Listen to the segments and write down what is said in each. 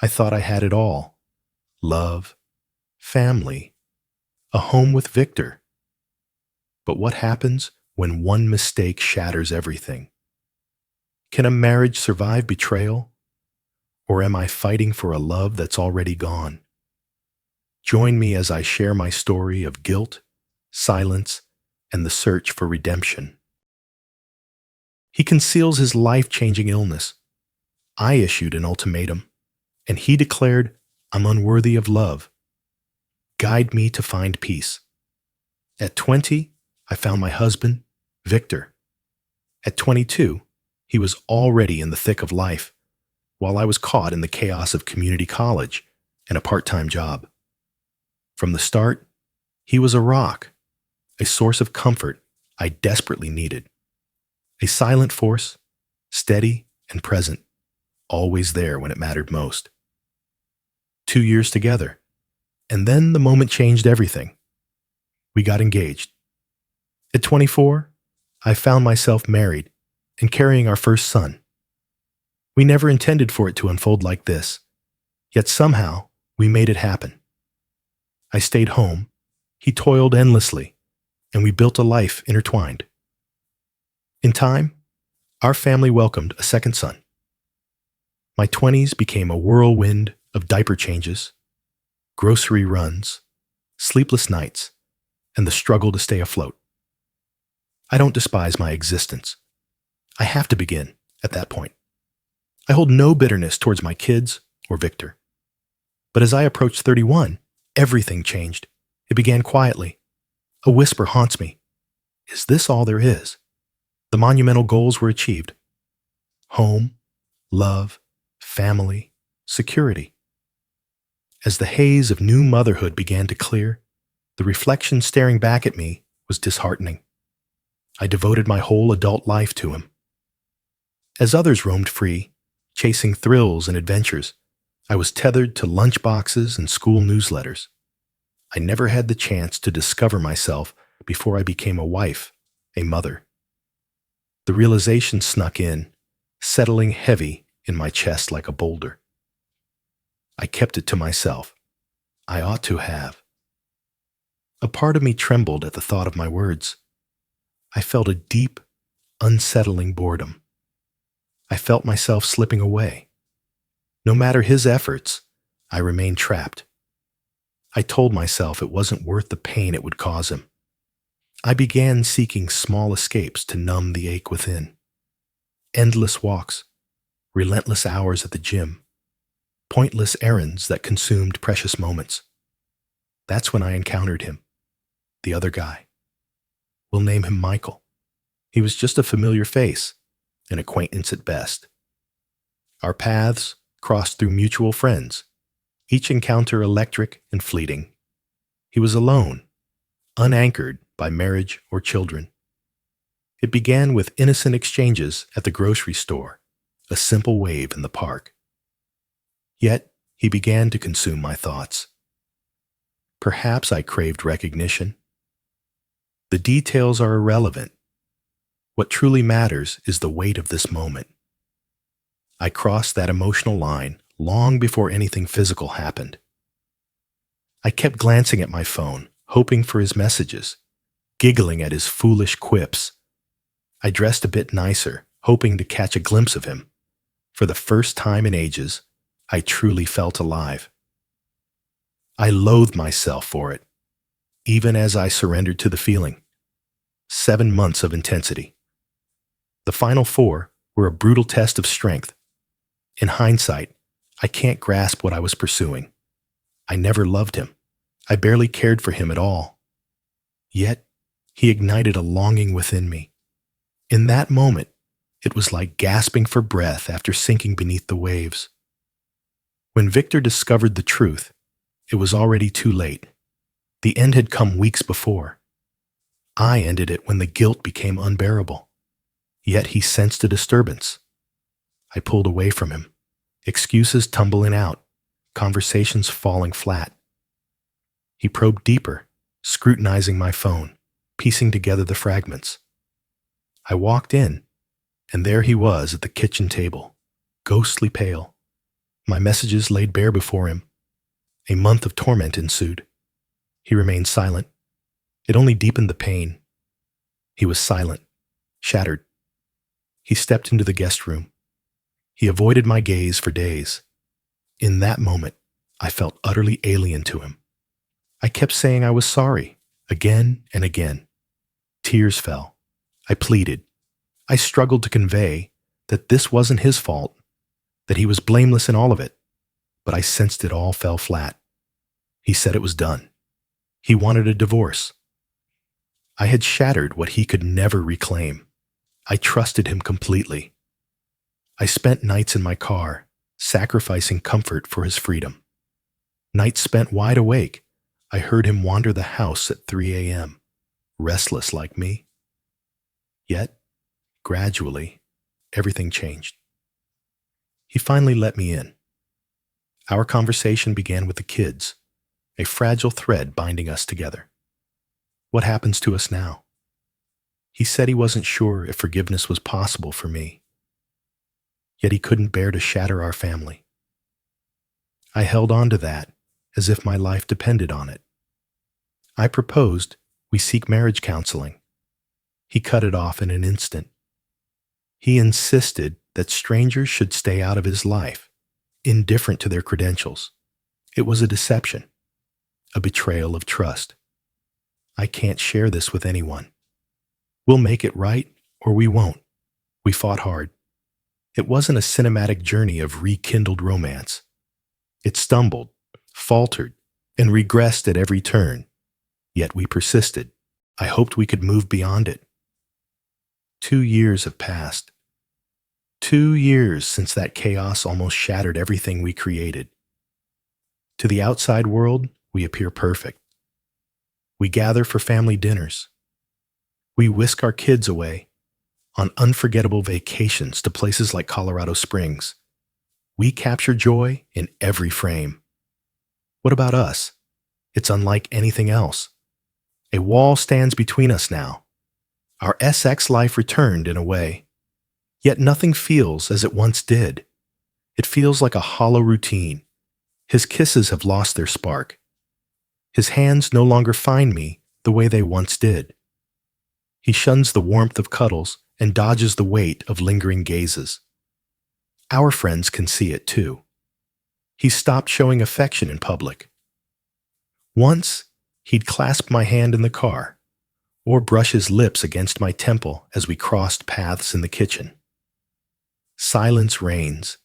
I thought I had it all: love, family, a home with Victor. But what happens when one mistake shatters everything? Can a marriage survive betrayal? Or am I fighting for a love that's already gone? Join me as I share my story of guilt, silence, and the search for redemption. He conceals his life-changing illness. I issued an ultimatum, and he declared, "I'm unworthy of love. Guide me to find peace." At 20, I found my husband, Victor. At 22, he was already in the thick of life, while I was caught in the chaos of community college and a part-time job. From the start, he was a rock, a source of comfort I desperately needed. A silent force, steady and present, always there when it mattered most. 2 years together, and then the moment changed everything. We got engaged. At 24, I found myself married and carrying our first son. We never intended for it to unfold like this, yet somehow we made it happen. I stayed home, he toiled endlessly, and we built a life intertwined. In time, our family welcomed a second son. My 20s became a whirlwind of diaper changes, grocery runs, sleepless nights, and the struggle to stay afloat. I don't despise my existence. I have to begin at that point. I hold no bitterness towards my kids or Victor. But as I approached 31, everything changed. It began quietly. A whisper haunts me. Is this all there is? The monumental goals were achieved. Home, love, family, security. As the haze of new motherhood began to clear, the reflection staring back at me was disheartening. I devoted my whole adult life to him. As others roamed free, chasing thrills and adventures, I was tethered to lunchboxes and school newsletters. I never had the chance to discover myself before I became a wife, a mother. The realization snuck in, settling heavy in my chest like a boulder. I kept it to myself. I ought to have. A part of me trembled at the thought of my words. I felt a deep, unsettling boredom. I felt myself slipping away. No matter his efforts, I remained trapped. I told myself it wasn't worth the pain it would cause him. I began seeking small escapes to numb the ache within. Endless walks, relentless hours at the gym, pointless errands that consumed precious moments. That's when I encountered him, the other guy. We'll name him Michael. He was just a familiar face, an acquaintance at best. Our paths crossed through mutual friends, each encounter electric and fleeting. He was alone, unanchored by marriage or children. It began with innocent exchanges at the grocery store, a simple wave in the park. Yet, he began to consume my thoughts. Perhaps I craved recognition. The details are irrelevant. What truly matters is the weight of this moment. I crossed that emotional line long before anything physical happened. I kept glancing at my phone, hoping for his messages, giggling at his foolish quips. I dressed a bit nicer, hoping to catch a glimpse of him. For the first time in ages, I truly felt alive. I loathed myself for it, even as I surrendered to the feeling. 7 months of intensity. The final 4 were a brutal test of strength. In hindsight, I can't grasp what I was pursuing. I never loved him. I barely cared for him at all. Yet, he ignited a longing within me. In that moment, it was like gasping for breath after sinking beneath the waves. When Victor discovered the truth, it was already too late. The end had come weeks before. I ended it when the guilt became unbearable. Yet he sensed a disturbance. I pulled away from him, excuses tumbling out, conversations falling flat. He probed deeper, scrutinizing my phone, piecing together the fragments. I walked in, and there he was at the kitchen table, ghostly pale, My messages laid bare before him. A month of torment ensued. He remained silent. It only deepened the pain. He was silent, shattered. He stepped into the guest room. He avoided my gaze for days. In that moment, I felt utterly alien to him. I kept saying I was sorry, again and again. Tears fell. I pleaded. I struggled to convey that this wasn't his fault, that he was blameless in all of it, but I sensed it all fell flat. He said it was done. He wanted a divorce. I had shattered what he could never reclaim. I trusted him completely. I spent nights in my car, sacrificing comfort for his freedom. Nights spent wide awake, I heard him wander the house at 3 a.m., restless like me. Yet, gradually, everything changed. He finally let me in. Our conversation began with the kids, a fragile thread binding us together. What happens to us now? He said he wasn't sure if forgiveness was possible for me. Yet he couldn't bear to shatter our family. I held on to that as if my life depended on it. I proposed we seek marriage counseling. He cut it off in an instant. He insisted that strangers should stay out of his life, indifferent to their credentials. It was a deception, a betrayal of trust. I can't share this with anyone. We'll make it right or we won't. We fought hard. It wasn't a cinematic journey of rekindled romance. It stumbled, faltered, and regressed at every turn. Yet we persisted. I hoped we could move beyond it. 2 years have passed. 2 years since that chaos almost shattered everything we created. To the outside world, we appear perfect. We gather for family dinners. We whisk our kids away on unforgettable vacations to places like Colorado Springs. We capture joy in every frame. What about us? It's unlike anything else. A wall stands between us now. Our SX life returned in a way. Yet nothing feels as it once did. It feels like a hollow routine. His kisses have lost their spark. His hands no longer find me the way they once did. He shuns the warmth of cuddles and dodges the weight of lingering gazes. Our friends can see it too. He's stopped showing affection in public. Once, he'd clasp my hand in the car, or brush his lips against my temple as we crossed paths in the kitchen. Silence reigns.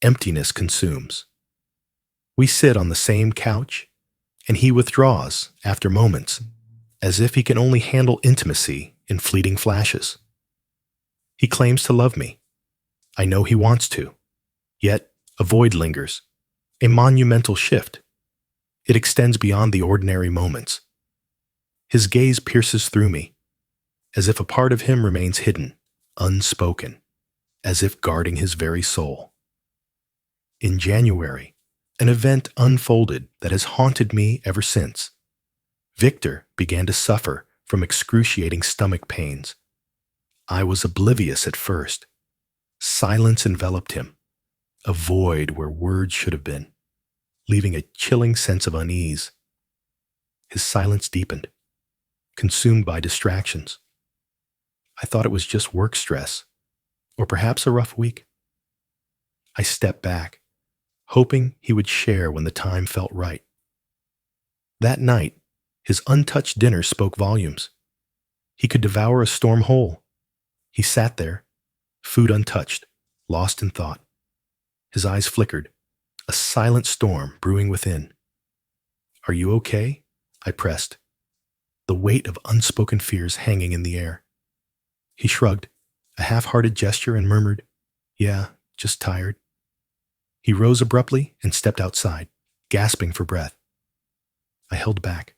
Emptiness consumes. We sit on the same couch, and he withdraws after moments, as if he can only handle intimacy in fleeting flashes. He claims to love me. I know he wants to. Yet, a void lingers, a monumental shift. It extends beyond the ordinary moments. His gaze pierces through me, as if a part of him remains hidden, unspoken, as if guarding his very soul. In January, an event unfolded that has haunted me ever since. Victor began to suffer from excruciating stomach pains. I was oblivious at first. Silence enveloped him, a void where words should have been, leaving a chilling sense of unease. His silence deepened, consumed by distractions. I thought it was just work stress, or perhaps a rough week. I stepped back, hoping he would share when the time felt right. That night, his untouched dinner spoke volumes. He could devour a storm whole. He sat there, food untouched, lost in thought. His eyes flickered, a silent storm brewing within. "Are you okay?" I pressed, the weight of unspoken fears hanging in the air. He shrugged, a half-hearted gesture, and murmured, "Yeah, just tired." He rose abruptly and stepped outside, gasping for breath. I held back.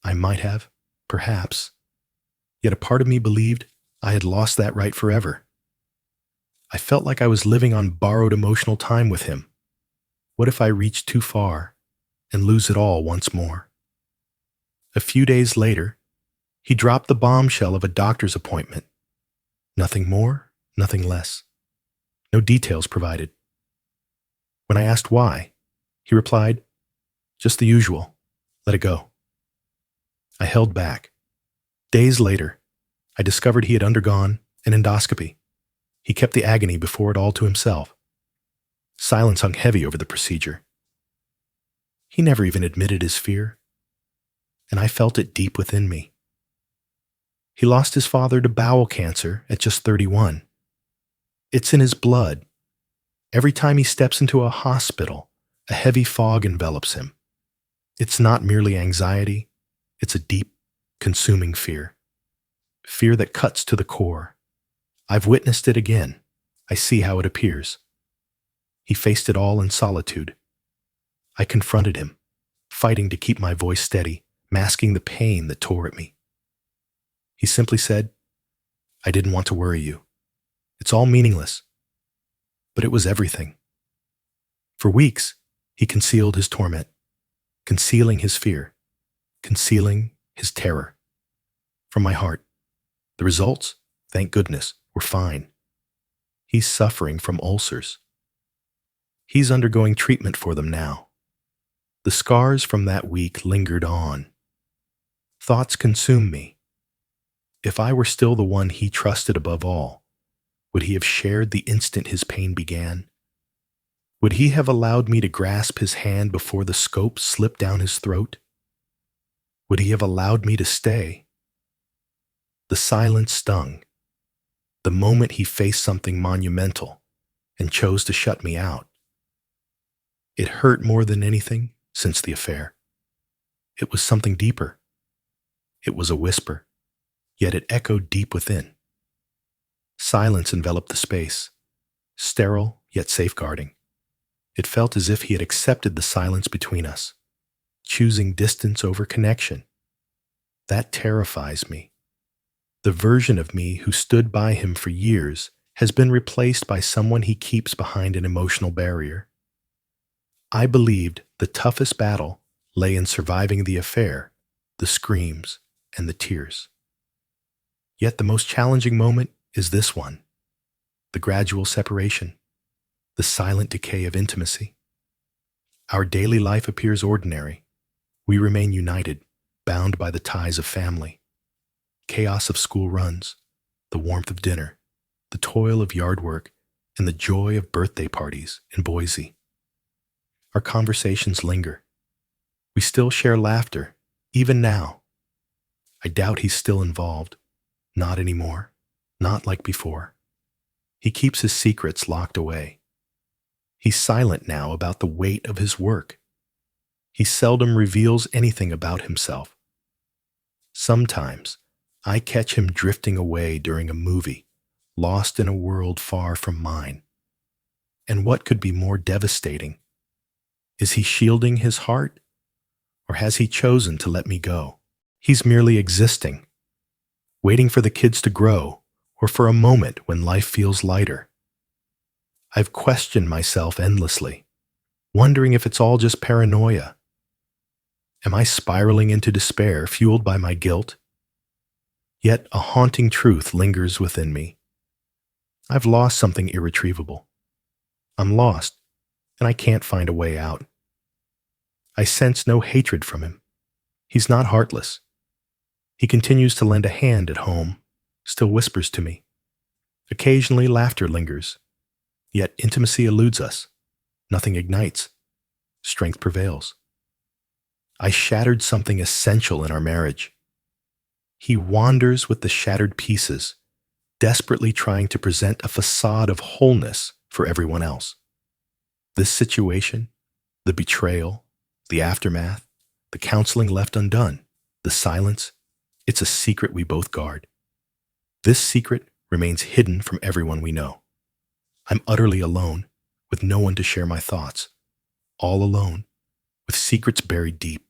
I might have, perhaps, yet a part of me believed I had lost that right forever. I felt like I was living on borrowed emotional time with him. What if I reach too far and lose it all once more? A few days later, he dropped the bombshell of a doctor's appointment. Nothing more, nothing less. No details provided. When I asked why, he replied, "Just the usual. Let it go." I held back. Days later, I discovered he had undergone an endoscopy. He kept the agony before it all to himself. Silence hung heavy over the procedure. He never even admitted his fear, and I felt it deep within me. He lost his father to bowel cancer at just 31. It's in his blood. Every time he steps into a hospital, a heavy fog envelops him. It's not merely anxiety, it's a deep, consuming fear. Fear that cuts to the core. I've witnessed it again. I see how it appears. He faced it all in solitude. I confronted him, fighting to keep my voice steady, masking the pain that tore at me. He simply said, "I didn't want to worry you. It's all meaningless." But it was everything. For weeks, he concealed his torment, concealing his fear, concealing his terror. From my heart, the results, thank goodness, were fine. He's suffering from ulcers. He's undergoing treatment for them now. The scars from that week lingered on. Thoughts consumed me. If I were still the one he trusted above all, would he have shared the instant his pain began? Would he have allowed me to grasp his hand before the scope slipped down his throat? Would he have allowed me to stay? The silence stung. The moment he faced something monumental and chose to shut me out. It hurt more than anything since the affair. It was something deeper. It was a whisper, yet it echoed deep within. Silence enveloped the space, sterile yet safeguarding. It felt as if he had accepted the silence between us, choosing distance over connection. That terrifies me. The version of me who stood by him for years has been replaced by someone he keeps behind an emotional barrier. I believed the toughest battle lay in surviving the affair, the screams, and the tears. Yet the most challenging moment is this one, the gradual separation, the silent decay of intimacy. Our daily life appears ordinary. We remain united, bound by the ties of family. Chaos of school runs, the warmth of dinner, the toil of yard work, and the joy of birthday parties in Boise. Our conversations linger. We still share laughter, even now. I doubt he's still involved. Not anymore. Not like before. He keeps his secrets locked away. He's silent now about the weight of his work. He seldom reveals anything about himself. Sometimes, I catch him drifting away during a movie, lost in a world far from mine. And what could be more devastating? Is he shielding his heart? Or has he chosen to let me go? He's merely existing, waiting for the kids to grow, or for a moment when life feels lighter. I've questioned myself endlessly, wondering if it's all just paranoia. Am I spiraling into despair, fueled by my guilt? Yet a haunting truth lingers within me. I've lost something irretrievable. I'm lost, and I can't find a way out. I sense no hatred from him. He's not heartless. He continues to lend a hand at home, still whispers to me. Occasionally laughter lingers, yet intimacy eludes us. Nothing ignites. Strength prevails. I shattered something essential in our marriage. He wanders with the shattered pieces, desperately trying to present a facade of wholeness for everyone else. This situation, the betrayal, the aftermath, the counseling left undone, the silence, it's a secret we both guard. This secret remains hidden from everyone we know. I'm utterly alone, with no one to share my thoughts. All alone, with secrets buried deep.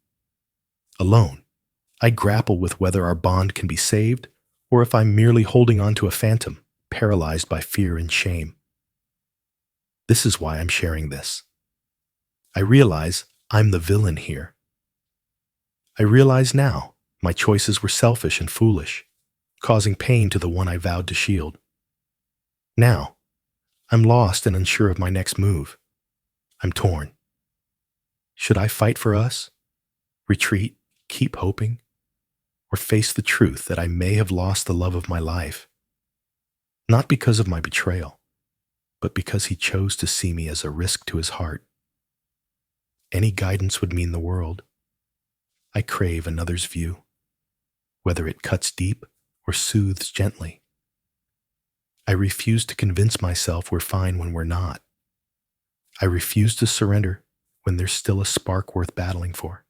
Alone, I grapple with whether our bond can be saved, or if I'm merely holding on to a phantom, paralyzed by fear and shame. This is why I'm sharing this. I realize I'm the villain here. I realize now my choices were selfish and foolish, causing pain to the one I vowed to shield. Now, I'm lost and unsure of my next move. I'm torn. Should I fight for us, retreat, keep hoping, or face the truth that I may have lost the love of my life? Not because of my betrayal, but because he chose to see me as a risk to his heart. Any guidance would mean the world. I crave another's view, whether it cuts deep or soothes gently. I refuse to convince myself we're fine when we're not. I refuse to surrender when there's still a spark worth battling for.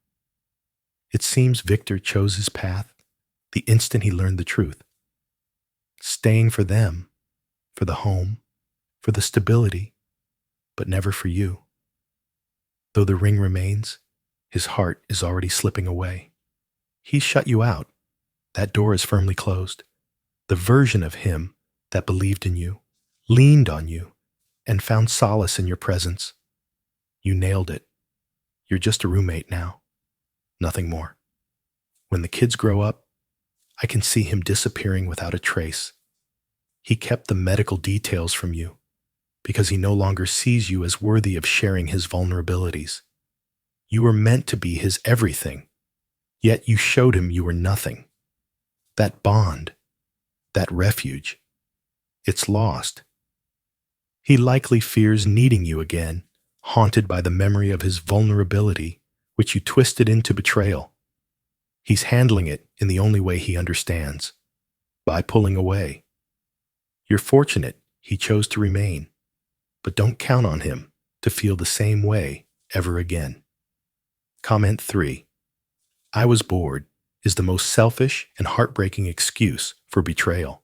It seems Victor chose his path the instant he learned the truth. Staying for them, for the home, for the stability, but never for you. Though the ring remains, his heart is already slipping away. He's shut you out. That door is firmly closed. The version of him that believed in you, leaned on you, and found solace in your presence. You nailed it. You're just a roommate now. Nothing more. When the kids grow up, I can see him disappearing without a trace. He kept the medical details from you because he no longer sees you as worthy of sharing his vulnerabilities. You were meant to be his everything, yet you showed him you were nothing. That bond, that refuge, it's lost. He likely fears needing you again, haunted by the memory of his vulnerability, which you twisted into betrayal. He's handling it in the only way he understands, by pulling away. You're fortunate he chose to remain, but don't count on him to feel the same way ever again. Comment 3. I was bored is the most selfish and heartbreaking excuse for betrayal.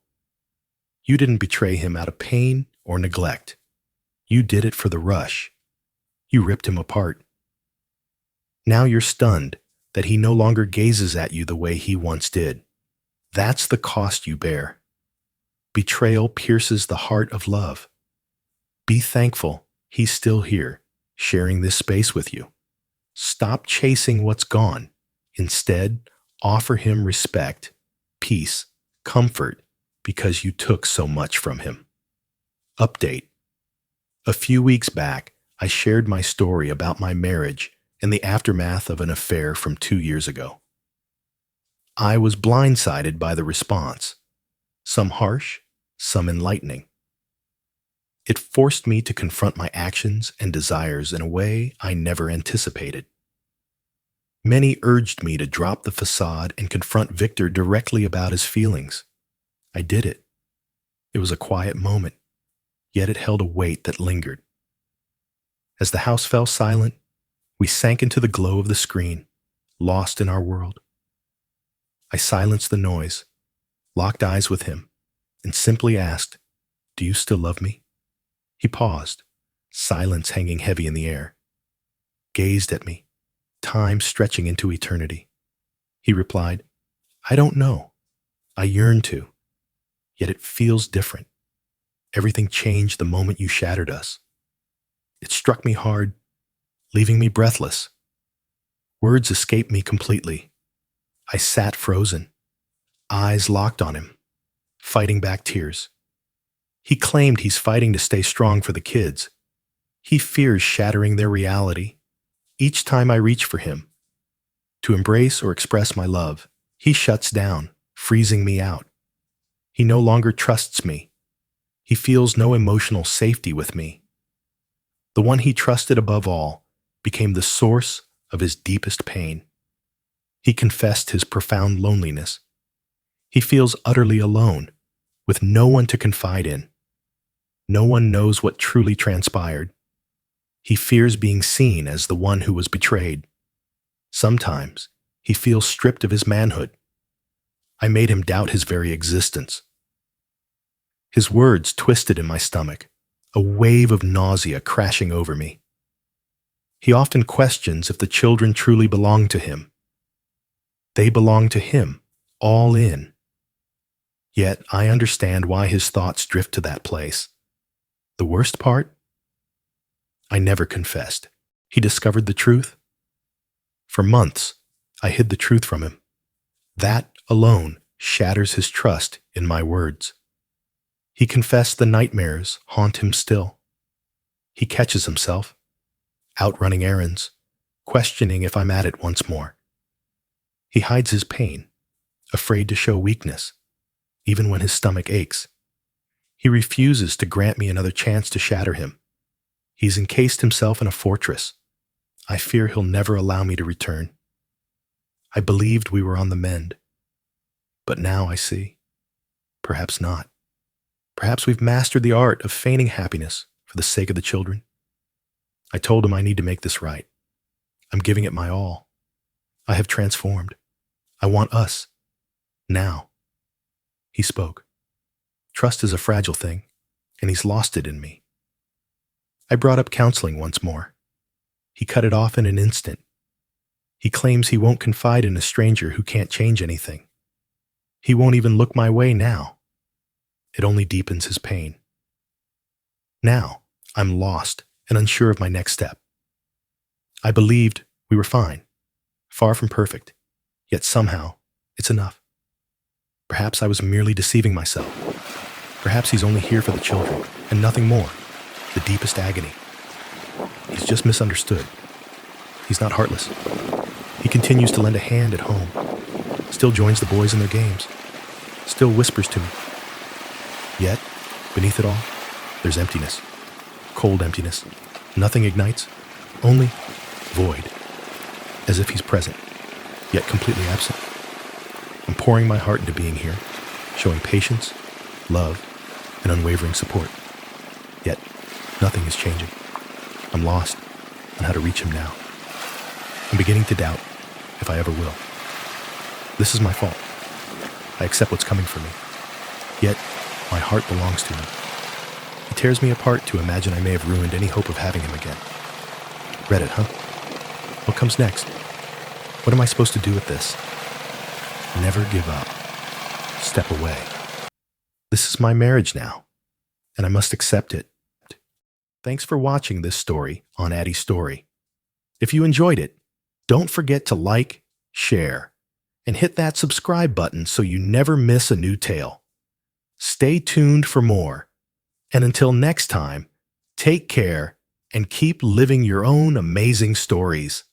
You didn't betray him out of pain or neglect. You did it for the rush. You ripped him apart. Now you're stunned that he no longer gazes at you the way he once did. That's the cost you bear. Betrayal pierces the heart of love. Be thankful he's still here, sharing this space with you. Stop chasing what's gone. Instead, offer him respect, peace, comfort, because you took so much from him. Update. A few weeks back, I shared my story about my marriage and the aftermath of an affair from 2 years ago. I was blindsided by the response, some harsh, some enlightening. It forced me to confront my actions and desires in a way I never anticipated. Many urged me to drop the facade and confront Victor directly about his feelings. I did it. It was a quiet moment, yet it held a weight that lingered. As the house fell silent, we sank into the glow of the screen, lost in our world. I silenced the noise, locked eyes with him, and simply asked, "Do you still love me?" He paused, silence hanging heavy in the air, gazed at me, time stretching into eternity. He replied, "I don't know. I yearn to. Yet it feels different. Everything changed the moment you shattered us." It struck me hard, leaving me breathless. Words escaped me completely. I sat frozen, eyes locked on him, fighting back tears. He claimed he's fighting to stay strong for the kids. He fears shattering their reality. Each time I reach for him, to embrace or express my love, he shuts down, freezing me out. He no longer trusts me. He feels no emotional safety with me. The one he trusted above all became the source of his deepest pain. He confessed his profound loneliness. He feels utterly alone, with no one to confide in. No one knows what truly transpired. He fears being seen as the one who was betrayed. Sometimes he feels stripped of his manhood. I made him doubt his very existence. His words twisted in my stomach, a wave of nausea crashing over me. He often questions if the children truly belong to him. They belong to him, all in. Yet I understand why his thoughts drift to that place. The worst part? I never confessed. He discovered the truth. For months, I hid the truth from him. That alone shatters his trust in my words. He confessed the nightmares haunt him still. He catches himself. out running errands, questioning if I'm at it once more. He hides his pain, afraid to show weakness, even when his stomach aches. He refuses to grant me another chance to shatter him. He's encased himself in a fortress. I fear he'll never allow me to return. I believed we were on the mend, but now I see. Perhaps not. Perhaps we've mastered the art of feigning happiness for the sake of the children. I told him I need to make this right. I'm giving it my all. I have transformed. I want us. Now. He spoke. Trust is a fragile thing, and he's lost it in me. I brought up counseling once more. He cut it off in an instant. He claims he won't confide in a stranger who can't change anything. He won't even look my way now. It only deepens his pain. Now, I'm lost and unsure of my next step. I believed we were fine, far from perfect, yet somehow it's enough. Perhaps I was merely deceiving myself. Perhaps he's only here for the children and nothing more, the deepest agony. He's just misunderstood. He's not heartless. He continues to lend a hand at home, still joins the boys in their games, still whispers to me. Yet, beneath it all, there's emptiness, cold emptiness. Nothing ignites, only void, as if he's present, yet completely absent. I'm pouring my heart into being here, showing patience, love, and unwavering support. Yet, nothing is changing. I'm lost on how to reach him now. I'm beginning to doubt if I ever will. This is my fault. I accept what's coming for me. Yet, my heart belongs to him. It tears me apart to imagine I may have ruined any hope of having him again. Reddit, huh? What comes next? What am I supposed to do with this? Never give up. Step away. This is my marriage now, and I must accept it. Thanks for watching this story on Addy's Story. If you enjoyed it, don't forget to like, share, and hit that subscribe button so you never miss a new tale. Stay tuned for more, and until next time, take care and keep living your own amazing stories.